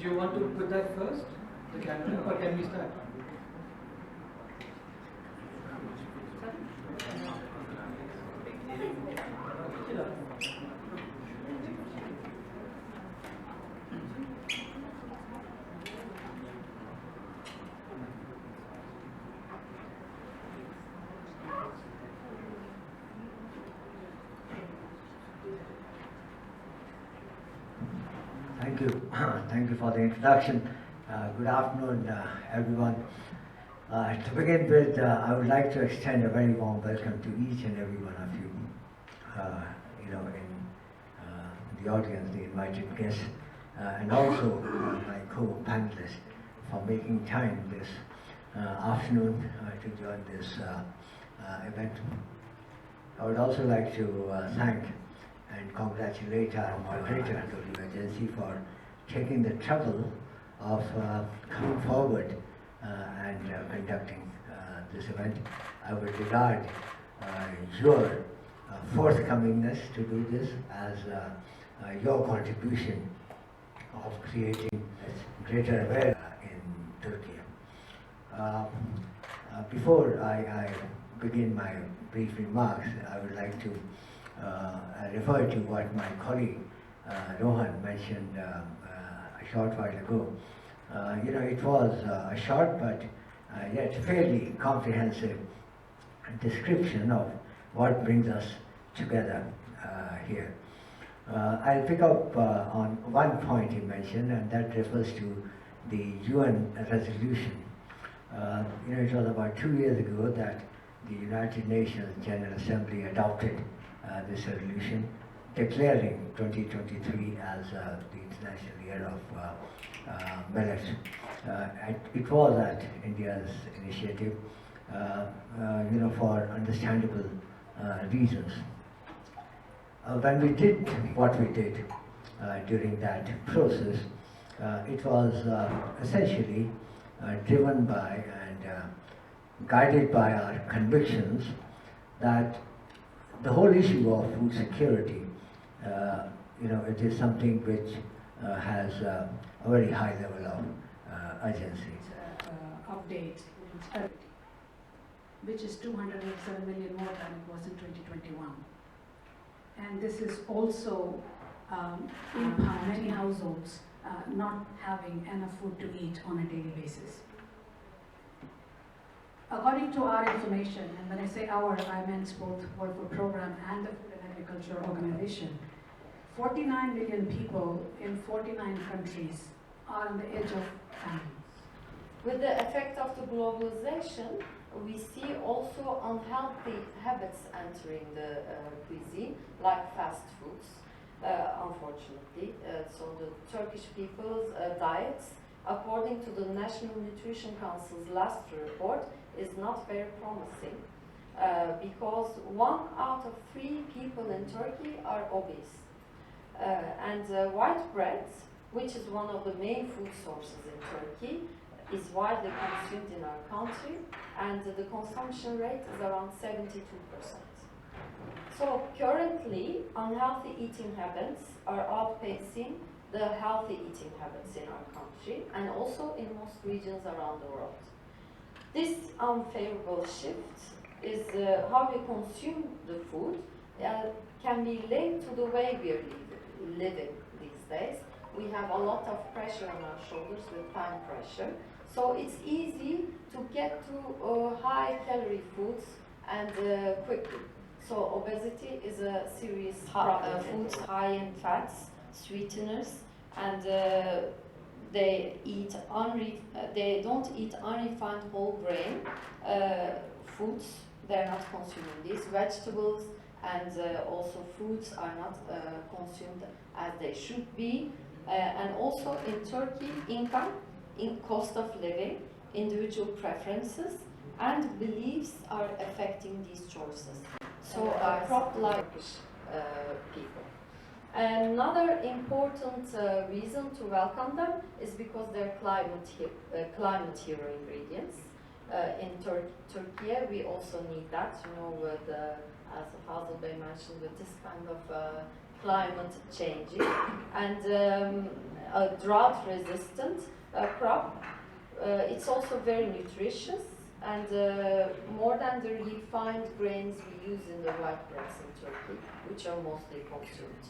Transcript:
Do you want to put that first, the calendar, or can we start? Thank you. Thank you for the introduction. Good afternoon, everyone. To begin with, I would like to extend a very warm welcome to each and every one of you, in the audience, the invited guests, and also my co-panelists for making time this afternoon to join this event. I would also like to thank and congratulate our moderator, Dr. Agency, for taking the trouble of coming forward and conducting this event. I would regard your forthcomingness to do this as your contribution of creating greater awareness in Turkey. Before I begin my brief remarks, I would like to refer to what my colleague Rohan mentioned a short while ago. It was a short but yet fairly comprehensive description of what brings us together here. I'll pick up on one point he mentioned, and that refers to the UN resolution. It was about 2 years ago that the United Nations General Assembly adopted this resolution, declaring 2023 as the International Year of Millet. It was at India's initiative, for understandable reasons. When we did what we did during that process, it was essentially driven by and guided by our convictions that the whole issue of food security, it is something which has a very high level of urgency. Update, which is 207 million more than it was in 2021. And this is also impact many households not having enough food to eat on a daily basis. According to our information, and when I say our, I meant both World Food Programme and the Food and Agriculture Organization, 49 million people in 49 countries are on the edge of famine. With the effect of the globalization, we see also unhealthy habits entering the cuisine, like fast foods, unfortunately. So the Turkish people's diets, according to the National Nutrition Council's last report, is not very promising because 1 out of 3 people in Turkey are obese. And white bread, which is one of the main food sources in Turkey, is widely consumed in our country, and the consumption rate is around 72%. So currently, unhealthy eating habits are outpacing the healthy eating habits in our country and also in most regions around the world. This unfavorable shift is how we consume the food can be linked to the way we are living these days. We have a lot of pressure on our shoulders with time pressure. So it's easy to get to high-calorie foods and quickly. So obesity is a serious problem. Foods high in fats, sweeteners, and they don't eat unrefined whole grain foods. They're not consuming these. Vegetables and also fruits are not consumed as they should be. And also in Turkey, income, in cost of living, individual preferences, and beliefs are affecting these choices. So crop like people. Another important reason to welcome them is because they're climate hero ingredients. In Turkey, we also need that, with, as Fazıl Bey mentioned, with this kind of climate changing. And a drought-resistant crop. It's also very nutritious, and more than the refined grains we use in the white breads in Turkey, which are mostly consumed.